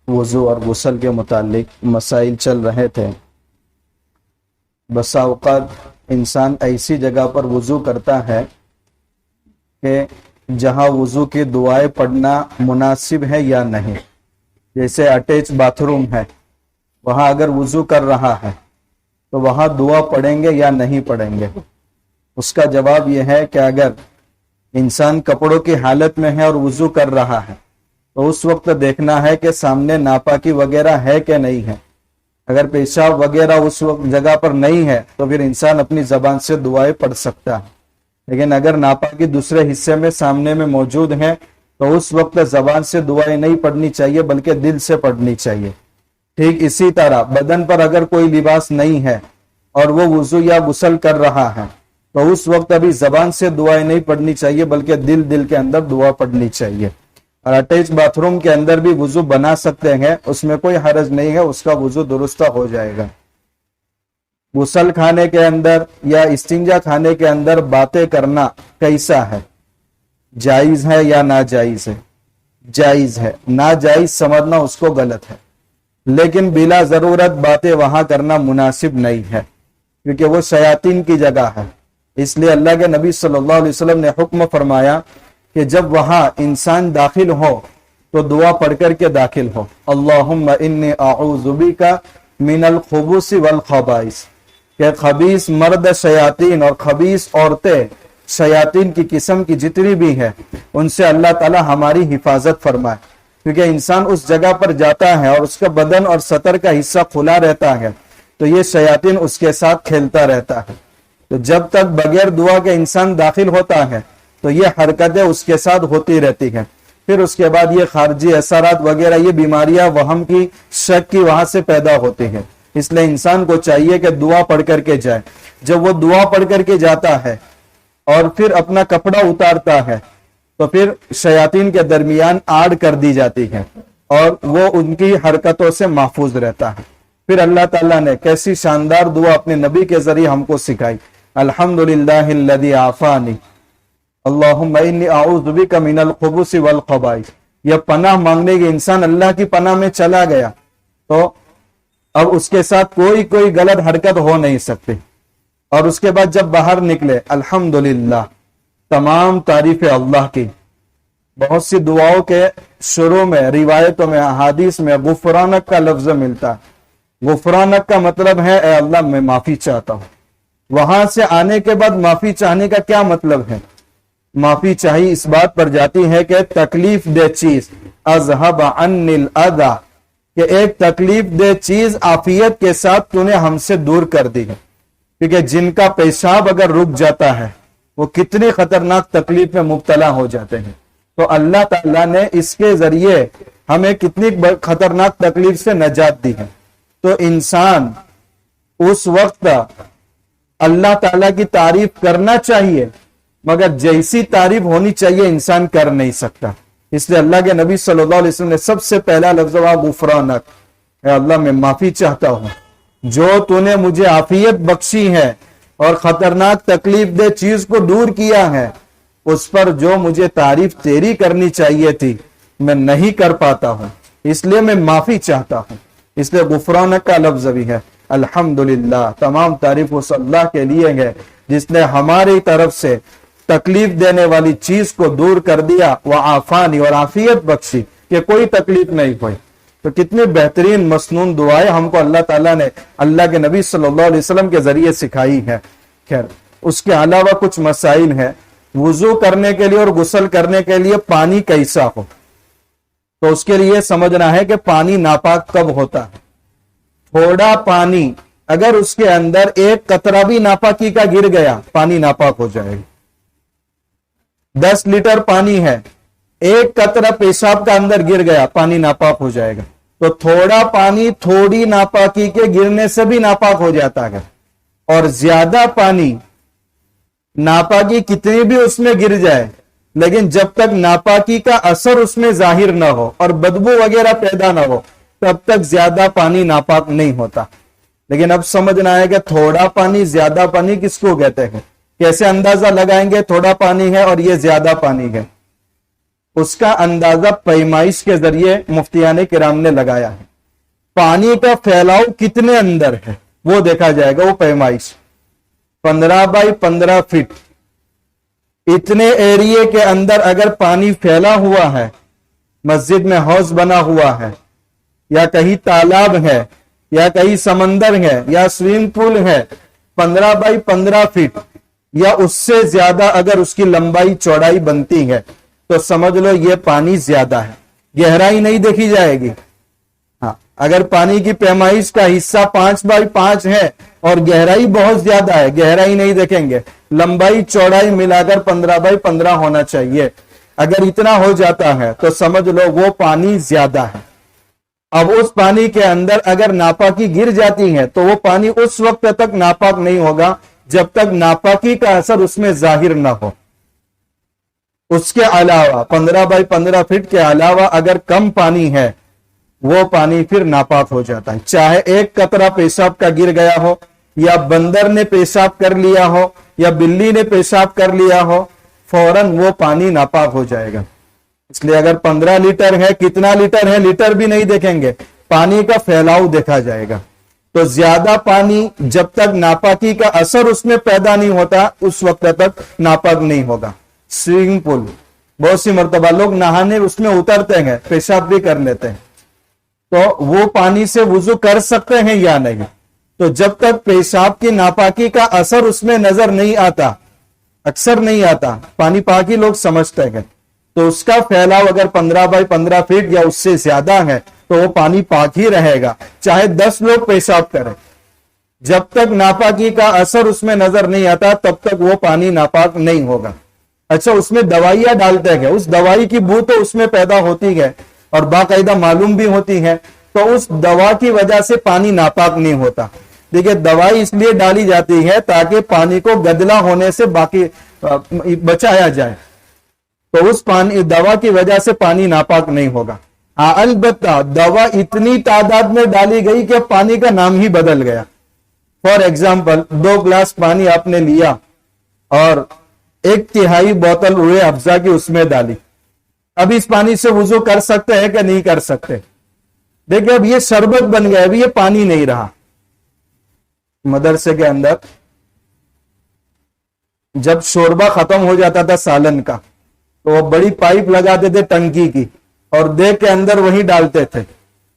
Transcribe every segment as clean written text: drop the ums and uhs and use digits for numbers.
وضو اور غسل کے متعلق مسائل چل رہے تھے۔ بسا اوقات انسان ایسی جگہ پر وضو کرتا ہے کہ جہاں وضو کی دعائیں پڑھنا مناسب ہے یا نہیں، جیسے اٹیچ باتھ روم ہے، وہاں اگر وضو کر رہا ہے تو وہاں دعا پڑھیں گے یا نہیں پڑھیں گے؟ اس کا جواب یہ ہے کہ اگر انسان کپڑوں کی حالت میں ہے اور وضو کر رہا ہے تو اس وقت دیکھنا ہے کہ سامنے ناپاکی وغیرہ ہے کہ نہیں ہے۔ اگر پیشاب وغیرہ اس وقت جگہ پر نہیں ہے تو پھر انسان اپنی زبان سے دعائیں پڑھ سکتا ہے، لیکن اگر ناپاکی دوسرے حصے میں سامنے میں موجود ہے تو اس وقت زبان سے دعائیں نہیں پڑھنی چاہیے بلکہ دل سے پڑھنی چاہیے۔ ٹھیک اسی طرح بدن پر اگر کوئی لباس نہیں ہے اور وہ وضو یا غسل کر رہا ہے تو اس وقت ابھی زبان سے دعائیں نہیں پڑھنی چاہیے بلکہ دل کے اندر دعا پڑھنی چاہیے۔ اور اٹیچ باتھ روم کے اندر بھی وضو بنا سکتے ہیں، اس میں کوئی حرج نہیں ہے، اس کا وضو درست ہو جائے گا۔ غسل خانے کے اندر یا استنجا خانے کے اندر باتیں کرنا کیسا ہے؟ جائز ہے یا ناجائز ہے؟ جائز ہے۔ ناجائز سمجھنا اس کو غلط ہے، لیکن بلا ضرورت باتیں وہاں کرنا مناسب نہیں ہے کیونکہ وہ شیاطین کی جگہ ہے۔ اس لیے اللہ کے نبی صلی اللہ علیہ وسلم نے حکم فرمایا کہ جب وہاں انسان داخل ہو تو دعا پڑھ کر کے داخل ہو، اللہم انی اعوذ بک من الخبث والخبائث، کہ خبیث مرد شیاطین اور خبیث عورتیں شیاطین کی قسم کی جتنی بھی ہیں ان سے اللہ تعالی ہماری حفاظت فرمائے، کیونکہ انسان اس جگہ پر جاتا ہے اور اس کا بدن اور سطر کا حصہ کھلا رہتا ہے تو یہ شیاطین اس کے ساتھ کھیلتا رہتا ہے۔ تو جب تک بغیر دعا کے انسان داخل ہوتا ہے تو یہ حرکتیں اس کے ساتھ ہوتی رہتی ہیں، پھر اس کے بعد یہ خارجی اثرات وغیرہ، یہ بیماریاں وہم کی، شک کی وہاں سے پیدا ہوتی ہیں۔ اس لیے انسان کو چاہیے کہ دعا پڑھ کر کے جائے۔ جب وہ دعا پڑھ کر کے جاتا ہے اور پھر اپنا کپڑا اتارتا ہے تو پھر شیاطین کے درمیان آڑ کر دی جاتی ہے اور وہ ان کی حرکتوں سے محفوظ رہتا ہے۔ پھر اللہ تعالیٰ نے کیسی شاندار دعا اپنے نبی کے ذریعے ہم کو سکھائی، الحمدللہ الذی عافانی اللہم انی اعوذ بک من الخبث والخبائث۔ یہ پناہ مانگنے کے انسان اللہ کی پناہ میں چلا گیا تو اب اس کے ساتھ کوئی غلط حرکت ہو نہیں سکتی۔ اور اس کے بعد جب باہر نکلے، الحمدللہ، تمام تعریف اللہ کی۔ بہت سی دعاؤں کے شروع میں، روایتوں میں، احادیث میں غفرانک کا لفظ ملتا ہے۔ غفرانک کا مطلب ہے اے اللہ میں معافی چاہتا ہوں۔ وہاں سے آنے کے بعد معافی چاہنے کا کیا مطلب ہے؟ معافی چاہی اس بات پر جاتی ہے کہ تکلیف دہ چیز اذهب عني الاذى، کہ ایک تکلیف دہ چیز عافیت کے ساتھ تو نے ہم سے دور کر دی ہے، کیونکہ جن کا پیشاب اگر رک جاتا ہے وہ کتنی خطرناک تکلیف میں مبتلا ہو جاتے ہیں۔ تو اللہ تعالیٰ نے اس کے ذریعے ہمیں کتنی خطرناک تکلیف سے نجات دی ہے۔ تو انسان اس وقت اللہ تعالیٰ کی تعریف کرنا چاہیے، مگر جیسی تعریف ہونی چاہیے انسان کر نہیں سکتا۔ اس لیے اللہ کے نبی صلی اللہ علیہ وسلم نے سب سے پہلا لفظ ہوا غفرانک، اے اللہ میں معافی چاہتا ہوں، جو تو نے مجھے عافیت بخشی ہے اور خطرناک تکلیف دہ چیز کو دور کیا ہے، اس پر جو مجھے تعریف تیری کرنی چاہیے تھی میں نہیں کر پاتا ہوں، اس لیے میں معافی چاہتا ہوں۔ اس لیے غفرانک کا لفظ بھی ہے۔ الحمدللہ، تمام تعریف اس اللہ کے لیے ہے جس نے ہماری طرف سے تکلیف دینے والی چیز کو دور کر دیا، وعافانی، اور عافیت بخشی کہ کوئی تکلیف نہیں ہوئی۔ تو کتنی بہترین مسنون دعائیں ہم کو اللہ تعالیٰ نے اللہ کے نبی صلی اللہ علیہ وسلم کے ذریعے سکھائی ہے۔ خیر، اس کے علاوہ کچھ مسائل ہیں۔ وضو کرنے کے لیے اور غسل کرنے کے لیے پانی کیسا ہو؟ تو اس کے لیے سمجھنا ہے کہ پانی ناپاک کب ہوتا ہے۔ تھوڑا پانی اگر اس کے اندر ایک قطرہ بھی ناپاکی کا گر گیا، پانی ناپاک ہو جائے گا۔ 10 لیٹر پانی ہے، ایک قطرہ پیشاب کا اندر گر گیا، پانی ناپاک ہو جائے گا۔ تو تھوڑا پانی تھوڑی ناپاکی کے گرنے سے بھی ناپاک ہو جاتا ہے، اور زیادہ پانی ناپاکی کتنی بھی اس میں گر جائے لیکن جب تک ناپاکی کا اثر اس میں ظاہر نہ ہو اور بدبو وغیرہ پیدا نہ ہو تب تک زیادہ پانی ناپاک نہیں ہوتا۔ لیکن اب سمجھنا ہے کہ تھوڑا پانی، زیادہ پانی کس کو کہتے ہیں، کیسے اندازہ لگائیں گے تھوڑا پانی ہے اور یہ زیادہ پانی ہے؟ اس کا اندازہ پیمائش کے ذریعے مفتیان کرام نے لگایا ہے. پانی کا پھیلاؤ کتنے اندر ہے وہ دیکھا جائے گا. وہ پیمائش 15 بائی 15 فٹ اتنے ایریے کے اندر اگر پانی پھیلا ہوا ہے، مسجد میں حوض بنا ہوا ہے، یا کہیں تالاب ہے، یا کہیں سمندر ہے، یا سوئمنگ پول ہے، 15 بائی 15 فٹ یا اس سے زیادہ اگر اس کی لمبائی چوڑائی بنتی ہے تو سمجھ لو یہ پانی زیادہ ہے. گہرائی نہیں دیکھی جائے گی. ہاں، اگر پانی کی پیمائش کا حصہ 5 بائی 5 ہے اور گہرائی بہت زیادہ ہے، گہرائی نہیں دیکھیں گے، لمبائی چوڑائی ملا کر 15 بائی 15 ہونا چاہیے. اگر اتنا ہو جاتا ہے تو سمجھ لو وہ پانی زیادہ ہے. اب اس پانی کے اندر اگر ناپاکی گر جاتی ہے تو وہ پانی اس وقت تک ناپاک نہیں ہوگا جب تک ناپاکی کا اثر اس میں ظاہر نہ ہو. اس کے علاوہ 15 بائی 15 فٹ کے علاوہ اگر کم پانی ہے وہ پانی پھر ناپاک ہو جاتا ہے. چاہے ایک قطرہ پیشاب کا گر گیا ہو، یا بندر نے پیشاب کر لیا ہو، یا بلی نے پیشاب کر لیا ہو، فوراً وہ پانی ناپاک ہو جائے گا. اس لیے اگر 15 لیٹر ہے، کتنا لیٹر ہے لیٹر بھی نہیں دیکھیں گے، پانی کا پھیلاؤ دیکھا جائے گا. تو زیادہ پانی جب تک ناپاکی کا اثر اس میں پیدا نہیں ہوتا اس وقت تک ناپاک نہیں ہوگا. سوئمنگ پول بہت سی مرتبہ لوگ نہانے اس میں اترتے ہیں، پیشاب بھی کر لیتے ہیں، تو وہ پانی سے وضو کر سکتے ہیں یا نہیں؟ تو جب تک پیشاب کی ناپاکی کا اثر اس میں نظر نہیں آتا، اکثر نہیں آتا، پانی پاکی لوگ سمجھتے ہیں، تو اس کا پھیلاؤ اگر 15 بائی 15 فٹ یا اس سے زیادہ ہے تو وہ پانی پاک ہی رہے گا، چاہے 10 لوگ پیشاب کریں. جب تک ناپاکی کا اثر اس میں نظر نہیں آتا تب تک وہ پانی ناپاک نہیں ہوگا. اچھا، اس میں دوائیاں ڈالتے ہیں، اس دوائی کی بو تو اس میں پیدا ہوتی ہے اور باقاعدہ معلوم بھی ہوتی ہے، تو اس دوا کی وجہ سے پانی ناپاک نہیں ہوتا. دیکھیں، دوائی اس لیے ڈالی جاتی ہے تاکہ پانی کو گدلا ہونے سے باقی بچایا جائے، تو اس پانی دوا کی وجہ سے پانی ناپاک نہیں ہوگا. البتہ دوا اتنی تعداد میں ڈالی گئی کہ پانی کا نام ہی بدل گیا. فار ایگزامپل 2 گلاس پانی آپ نے لیا اور 1/3 بوتل روئے افزا کی اس میں ڈالی. اب اس پانی سے وضو کر سکتے ہیں کہ نہیں کر سکتے؟ دیکھیں، اب یہ شربت بن گیا، اب یہ پانی نہیں رہا. مدرسے کے اندر جب شوربہ ختم ہو جاتا تھا سالن کا تو وہ بڑی پائپ لگاتے تھے ٹنکی کی اور دیکھ کے اندر وہی ڈالتے تھے،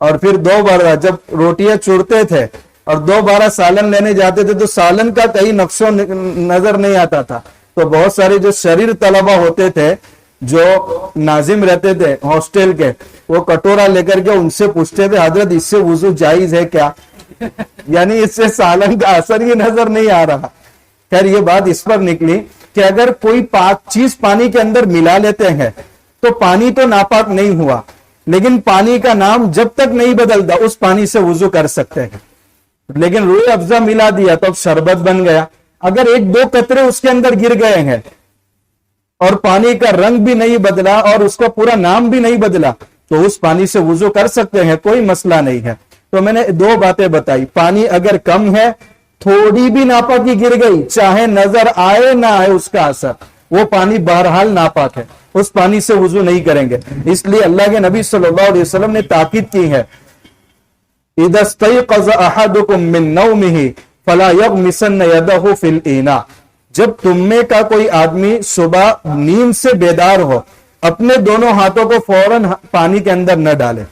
اور پھر 2 بار جب روٹیاں چورتے تھے اور 2 بار سالن لینے جاتے تھے تو سالن کا کہیں نقش و نظر نہیں آتا تھا. تو بہت سارے جو شریر طلبہ ہوتے تھے جو ناظم رہتے تھے ہاسٹل کے، وہ کٹورا لے کر کے ان سے پوچھتے تھے، حضرت اس سے وضو جائز ہے کیا؟ یعنی اس سے سالن کا اثر ہی نظر نہیں آ رہا. خیر، یہ بات اس پر نکلی کہ اگر کوئی پاک چیز پانی کے اندر ملا لیتے ہیں تو پانی تو ناپاک نہیں ہوا، لیکن پانی کا نام جب تک نہیں بدلتا اس پانی سے وضو کر سکتے ہیں. لیکن روئے افزا ملا دیا تو اب شربت بن گیا. اگر 1-2 قطرے اس کے اندر گر گئے ہیں اور پانی کا رنگ بھی نہیں بدلا اور اس کا پورا نام بھی نہیں بدلا تو اس پانی سے وضو کر سکتے ہیں، کوئی مسئلہ نہیں ہے. تو میں نے 2 باتیں بتائی. پانی اگر کم ہے، تھوڑی بھی ناپاکی گر گئی، چاہے نظر آئے نہ آئے اس کا اثر، وہ پانی بہرحال ناپاک ہے، اس پانی سے وضو نہیں کریں گے. اس لیے اللہ کے نبی صلی اللہ علیہ وسلم نے تاکید کی ہے، اذا استيقظ احدكم من نومه فلا يغمسن يده في الاناء. جب تم میں کا کوئی آدمی صبح نیند سے بیدار ہو، اپنے دونوں ہاتھوں کو فوراً پانی کے اندر نہ ڈالے.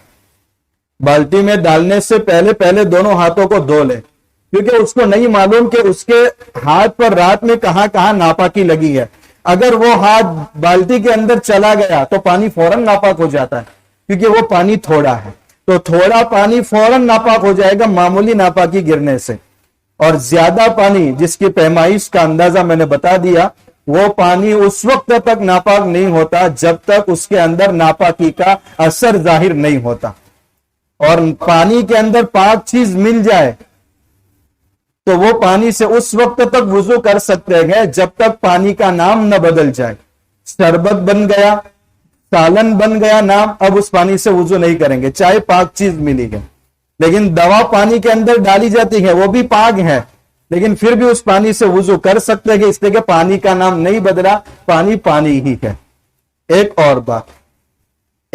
بالٹی میں ڈالنے سے پہلے دونوں ہاتھوں کو دھو لے، کیونکہ اس کو نہیں معلوم کہ اس کے ہاتھ پر رات میں کہاں کہاں ناپاکی لگی ہے. اگر وہ ہاتھ بالٹی کے اندر چلا گیا تو پانی فوراً ناپاک ہو جاتا ہے، کیونکہ وہ پانی تھوڑا ہے. تو تھوڑا پانی فوراً ناپاک ہو جائے گا معمولی ناپاکی گرنے سے، اور زیادہ پانی جس کی پیمائش کا اندازہ میں نے بتا دیا، وہ پانی اس وقت تک ناپاک نہیں ہوتا جب تک اس کے اندر ناپاکی کا اثر ظاہر نہیں ہوتا. اور پانی کے اندر پاک چیز مل جائے تو وہ پانی سے اس وقت تک وضو کر سکتے ہیں جب تک پانی کا نام نہ بدل جائے. شربت بن گیا، سالن بن گیا نام، اب اس پانی سے وضو نہیں کریں گے چاہے پاک چیز ملی گئی. لیکن دوا پانی کے اندر ڈالی جاتی ہے، وہ بھی پاک ہے، لیکن پھر بھی اس پانی سے وضو کر سکتے ہیں، اس لیے کہ پانی کا نام نہیں بدلا، پانی پانی ہی ہے. ایک اور بات،